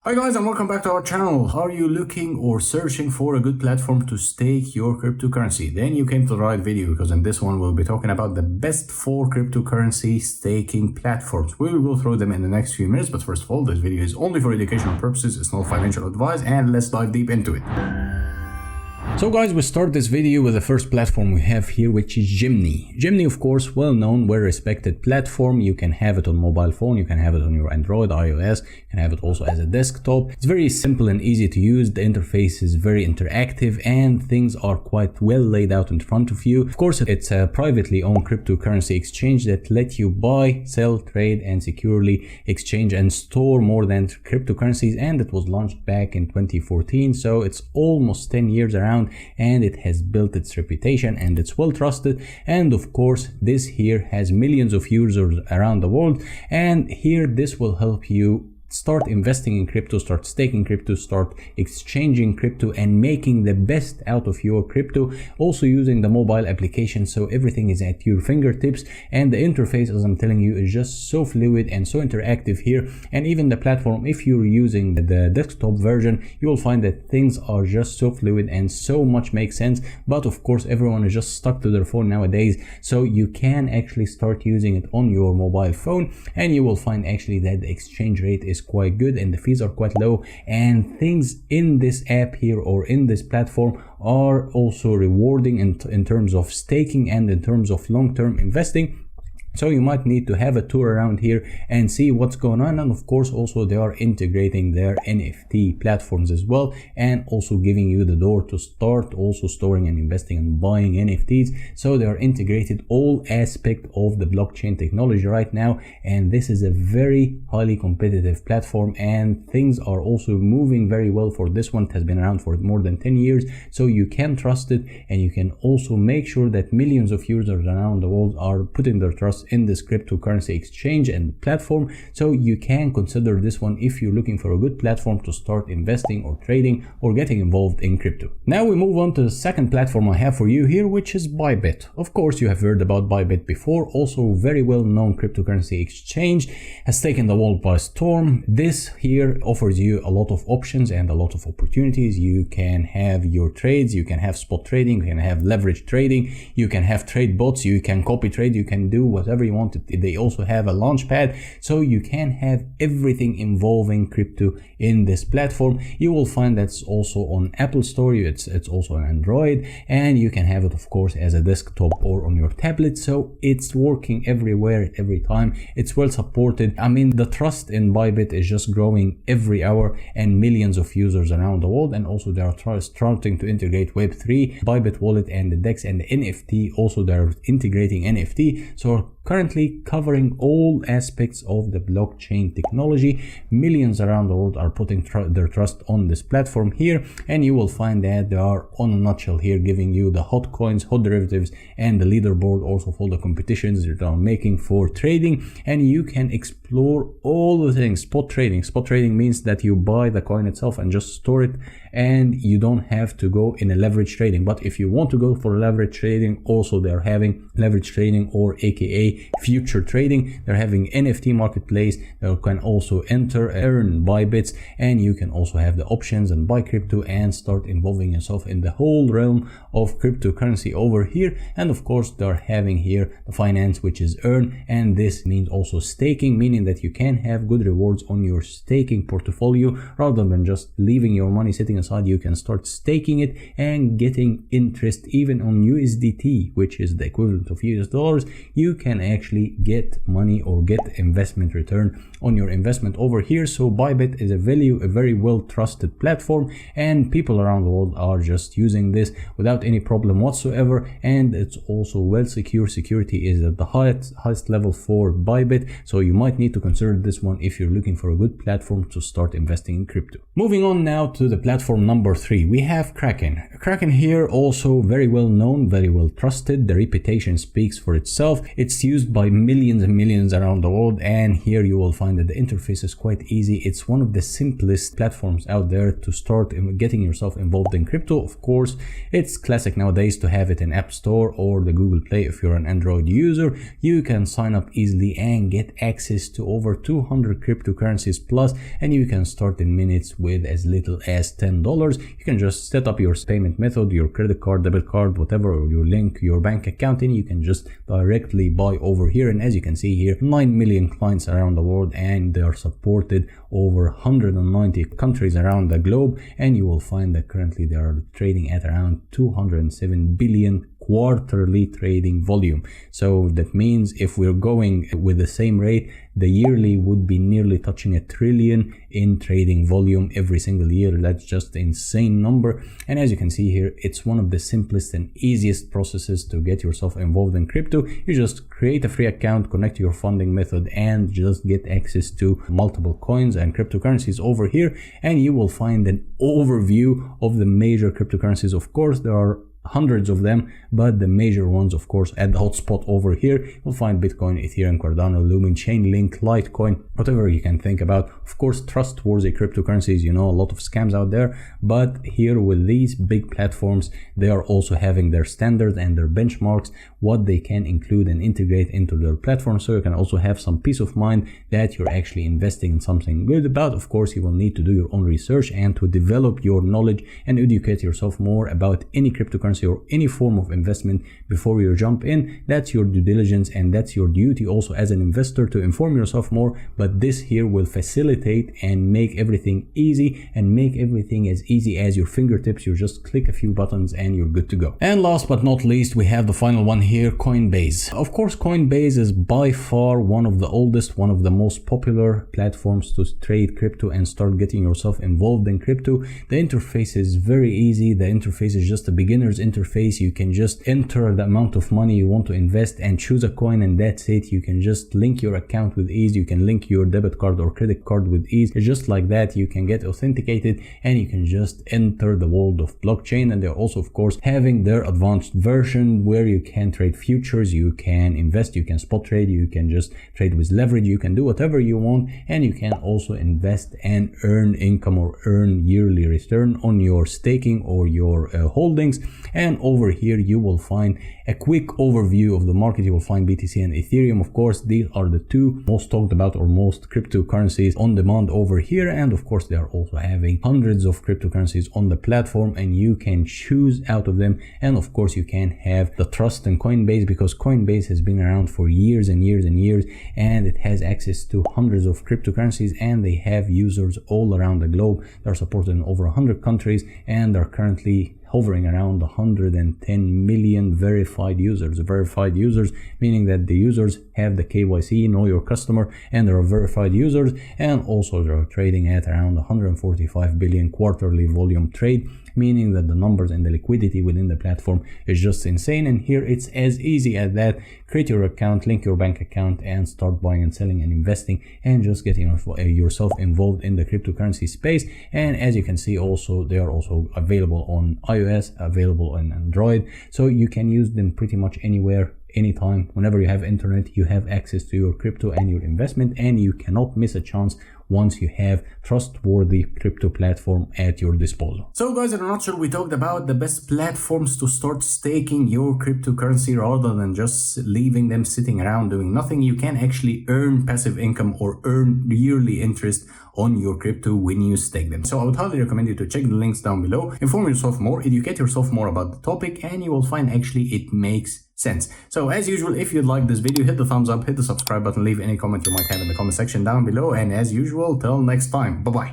Hi guys, and welcome back to our channel. Are you looking or searching for a good platform to stake your cryptocurrency? Then you came to the right video, because in this one we'll be talking about the best 4 cryptocurrency staking platforms. We will go through them in the next few minutes, but first of all, this video is only for educational purposes. It's not financial advice, and let's dive deep into it. So guys, we start this video with the first platform we have here, which is Gemini. Gemini, of course, well-known, well-respected platform. You can have it on mobile phone, you can have it on your Android, iOS, you can have it also as a desktop. It's very simple and easy to use. The interface is very interactive and things are quite well laid out in front of you. Of course, it's a privately owned cryptocurrency exchange that lets you buy, sell, trade, and securely exchange and store more than cryptocurrencies. And it was launched back in 2014, so it's almost 10 years around. And it has built its reputation and it's well trusted. And of course, this here has millions of users around the world, and here this will help you start investing in crypto, start staking crypto, start exchanging crypto, and making the best out of your crypto, also using the mobile application, so everything is at your fingertips. And the interface, as I'm telling you, is just so fluid and so interactive here. And even the platform, if you're using the desktop version, you will find that things are just so fluid and so much makes sense. But of course, everyone is just stuck to their phone nowadays, so you can actually start using it on your mobile phone, and you will find actually that the exchange rate is quite good and the fees are quite low, and things in this app here or in this platform are also rewarding in terms of staking and in terms of long-term investing. So you might need to have a tour around here and see what's going on. And of course, also they are integrating their NFT platforms as well, and also giving you the door to start also storing and investing and buying NFTs. So they are integrated all aspect of the blockchain technology right now, and this is a very highly competitive platform, and things are also moving very well for this one. It has been around for more than 10 years, so you can trust it, and you can also make sure that millions of users around the world are putting their trust in this cryptocurrency exchange and platform. So you can consider this one if you're looking for a good platform to start investing or trading or getting involved in crypto. Now we move on to the second platform I have for you here, which is Bybit. Of course, you have heard about Bybit before. Also very well known cryptocurrency exchange, has taken the world by storm. This here offers you a lot of options and a lot of opportunities. You can have your trades, you can have spot trading, you can have leverage trading, you can have trade bots, you can copy trade, you can do whatever you want. They also have a launch pad, so you can have everything involving crypto in this platform. You will find that's also on Apple Store, it's also on Android, and you can have it of course as a desktop or on your tablet. So it's working everywhere, every time. It's well supported. I mean, the trust in Bybit is just growing every hour, and millions of users around the world. And also they are starting to integrate Web3, Bybit wallet, and the DEX and the NFT. Also they're integrating NFT, so currently covering all aspects of the blockchain technology. Millions around the world are putting their trust on this platform here, and you will find that they are on a nutshell here, giving you the hot coins, hot derivatives, and the leaderboard also for the competitions that are making for trading. And you can explore all the things. Spot trading means that you buy the coin itself and just store it, and you don't have to go in a leverage trading. But if you want to go for leverage trading, also they're having leverage trading, or aka future trading. They're having NFT marketplace. You can also earn Bybits, and you can also have the options and buy crypto and start involving yourself in the whole realm of cryptocurrency over here. And of course, they're having here the finance, which is earn, and this means also staking, meaning that you can have good rewards on your staking portfolio rather than just leaving your money sitting aside. You can start staking it and getting interest even on USDT, which is the equivalent of US dollars. You can actually get money or get investment return on your investment over here. So Bybit is a very well trusted platform, and people around the world are just using this without any problem whatsoever. And it's also well secure. Security is at the highest level for Bybit, so you might need to consider this one if you're looking for a good platform to start investing in crypto. Moving on now to the platform number 3, we have Kraken. Kraken here also very well known, very well trusted. The reputation speaks for itself. It's used by millions and millions around the world, and here you will find that the interface is quite easy. It's one of the simplest platforms out there to start getting yourself involved in crypto. Of course, it's classic nowadays to have it in App Store or the Google Play. If you're an Android user, you can sign up easily and get access to over 200 cryptocurrencies plus, and you can start in minutes with as little as $10. You can just set up your payment method, your credit card, debit card, whatever, or you link your bank account in. You can just directly buy over here, and as you can see here, 9 million clients around the world, and they are supported over 190 countries around the globe, and you will find that currently they are trading at around 207 billion quarterly trading volume. So that means if we're going with the same rate, the yearly would be nearly touching $1 trillion in trading volume every single year. That's just an insane number. And as you can see here, it's one of the simplest and easiest processes to get yourself involved in crypto. You just create a free account, connect to your funding method, and just get access to multiple coins and cryptocurrencies over here. And you will find an overview of the major cryptocurrencies. Of course, there are hundreds of them, but the major ones, of course, at the hotspot over here, you'll find Bitcoin, Ethereum, Cardano, Lumin, Chainlink, Litecoin, whatever you can think about. Of course, trustworthy cryptocurrencies, you know, a lot of scams out there, but here with these big platforms, they are also having their standards and their benchmarks, what they can include and integrate into their platform, so you can also have some peace of mind that you're actually investing in something good. But of course, you will need to do your own research and to develop your knowledge and educate yourself more about any cryptocurrency or any form of investment before you jump in. That's your due diligence, and that's your duty also as an investor to inform yourself more. But this here will facilitate and make everything easy, and make everything as easy as your fingertips. You just click a few buttons and you're good to go. And last but not least, we have the final one here, Coinbase. Of course, Coinbase is by far one of the oldest, one of the most popular platforms to trade crypto and start getting yourself involved in crypto. The interface is very easy. The interface is just a beginner's interface. You can just enter the amount of money you want to invest and choose a coin, and that's it. You can just link your account with ease. You can link your debit card or credit card with ease. It's just like that. You can get authenticated and you can just enter the world of blockchain. And they're also, of course, having their advanced version where you can trade futures, you can invest, you can spot trade, you can just trade with leverage, you can do whatever you want, and you can also invest and earn income or earn yearly return on your staking or your holdings. And over here you will find a quick overview of the market. You will find BTC and Ethereum. Of course, these are the two most talked about or most cryptocurrencies on demand over here, and of course they are also having hundreds of cryptocurrencies on the platform, and you can choose out of them. And of course you can have the trust in Coinbase, because Coinbase has been around for years and years and years, and it has access to hundreds of cryptocurrencies, and they have users all around the globe. They're supported in over 100 countries, and they're currently hovering around 110 million verified users. Verified users meaning that the users have the KYC, know your customer, and they're verified users. And also they're trading at around 145 billion quarterly volume trade, meaning that the numbers and the liquidity within the platform is just insane. And here it's as easy as that. Create your account, link your bank account, and start buying and selling and investing, and just getting yourself involved in the cryptocurrency space. And as you can see, also they are also available on iOS, available on Android, so you can use them pretty much anywhere, anytime. Whenever you have internet, you have access to your crypto and your investment, and you cannot miss a chance once you have trustworthy crypto platform at your disposal. So guys, in a nutshell, we talked about the best platforms to start staking your cryptocurrency rather than just leaving them sitting around doing nothing. You can actually earn passive income or earn yearly interest on your crypto when you stake them. So I would highly recommend you to check the links down below, inform yourself more, educate yourself more about the topic, and you will find actually it makes sense. So as usual, if you like this video, hit the thumbs up, hit the subscribe button, leave any comment you might have in the comment section down below, and as usual, till next time, bye bye.